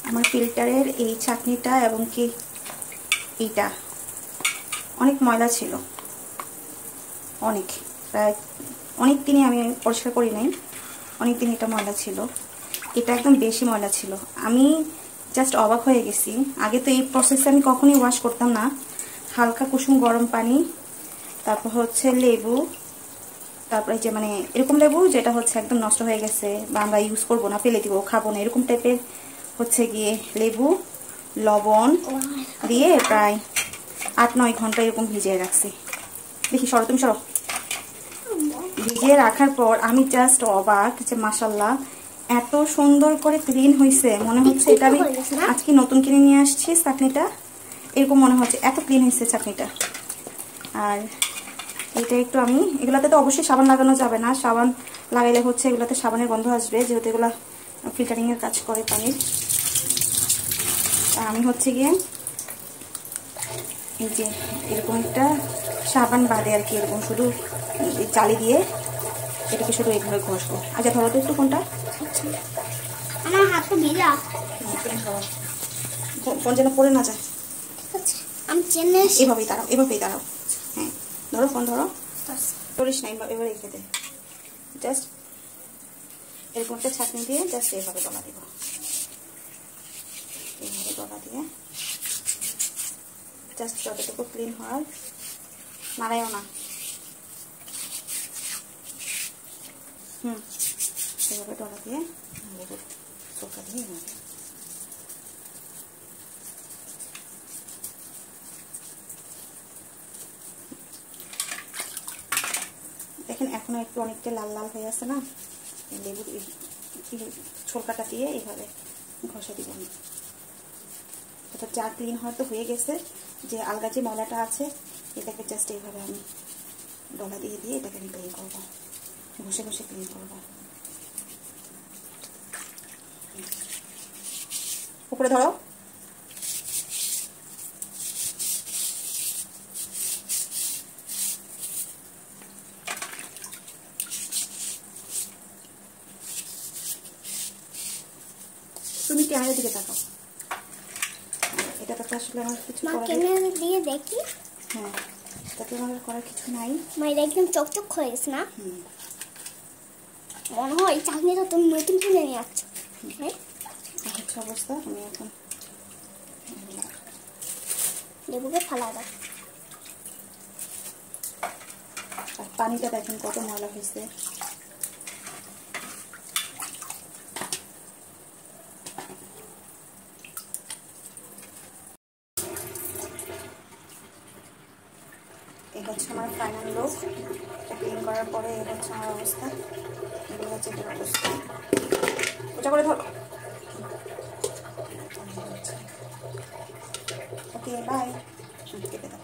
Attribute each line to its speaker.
Speaker 1: আমার ফিল্টারের এই চাটনিটা এবং কি এইটা অনেক ময়লা ছিল, প্রায় অনেক দিনই আমি পরিষ্কার করি নাই, অনেক দিন এটা ময়লা ছিল। এটা একদম বেশি ময়লা ছিল, আমি জাস্ট অবাক হয়ে গেছি। আগে তো এই প্রসেসে আমি কখনোই ওয়াশ করতাম না। হালকা কুসুম গরম পানি, তারপর হচ্ছে লেবু, তারপরে যে মানে এরকম লেবু যেটা হচ্ছে একদম নষ্ট হয়ে গেছে বা আমরা ইউজ করবো না, ফেলে দিব, খাবো না, এরকম টাইপের হচ্ছে গিয়ে লেবু, লবণ দিয়ে প্রায় 8-9 ঘন্টা এরকম ভিজিয়ে রাখছি। দেখি সরো, তুমি সরো। ভিজিয়ে রাখার পর আমি জাস্ট অবাক যে মাশাআল্লাহ এত সুন্দর করে ক্লিন হয়েছে, মনে হচ্ছে এটা আমি আজকে নতুন কিনে নিয়ে আসছি চাটনিটা, এরকম মনে হচ্ছে, এত ক্লিন হয়েছে চাটনিটা। আর এটা একটু আমি, এগুলাতে তো অবশ্যই সাবান লাগানো যাবে না, সাবান লাগাইলে হচ্ছে এগুলাতে সাবানের গন্ধ আসবে, যেহেতু এগুলা ফিল্টারিং এর কাজ করে পানির। আমি হচ্ছে গিয়ে এই যে এরকম একটা সাবান বাদে আর কি, এরকম শুধু চালি দিয়ে এটাকে শুধু এইভাবে ঘষবো। আচ্ছা ধরো তো একটু কোনটা,
Speaker 2: আমার হাত তো ভিজা,
Speaker 1: ফোন যেন পড়ে না যায়।
Speaker 2: আমি চেনে
Speaker 1: এভাবেই দাঁড়াও, এভাবেই দাঁড়াও। হ্যাঁ ধরো, ফোন ধরো, করিস না, এবারে খেতে জাস্ট এরকম একটা ছাঁকনি দিয়ে জাস্ট এইভাবে গলা দিব, এইভাবে গলা দিয়ে জাস্ট যতটুকু ক্লিন হয়, নাড়াইও না। এইভাবে ডলা দিয়ে চোখা দিয়ে দেখেন এখনো একটু অনেকটা লাল লাল হয়ে আছে না, লেবুর ছোলকাটা দিয়ে এইভাবে ঘষে দিব। অর্থাৎ যা ক্লিন হয়তো হয়ে গেছে, যে আলগা যে ময়লাটা আছে এটাকে জাস্ট এইভাবে আমি ডলা দিয়ে দিয়ে এটাকে আমি ক্লিন করবো, ঘষে ঘষে ক্লিন করবো। উপরে ধরো, তুমি ক্যামেরার দিকে তাকাও। এটা তো আসলে আমার কিছু
Speaker 2: ক্যামেরা দিয়ে দেখি।
Speaker 1: হ্যাঁ, তাতে আমার করার কিছু নাই।
Speaker 2: মায়ের একদম চকচক হয়ে গেছে না? মনে হয় চাটনিটা তুমি নতুন কিনে নিয়ে আসছো। হ্যাঁ
Speaker 1: হচ্ছে অবস্থা। আমি এখন
Speaker 2: লেবুকে ফালা দাও।
Speaker 1: আর পানিটা দেখেন কত ময়লা হয়েছে। এই হচ্ছে আমার ফাইনাল লুক। ক্লিন করার পরে এই হচ্ছে আমার অবস্থা, এগুলো হচ্ছে এটার অবস্থা। ওটা করে ধরো। Okay bye. কেটে দাও।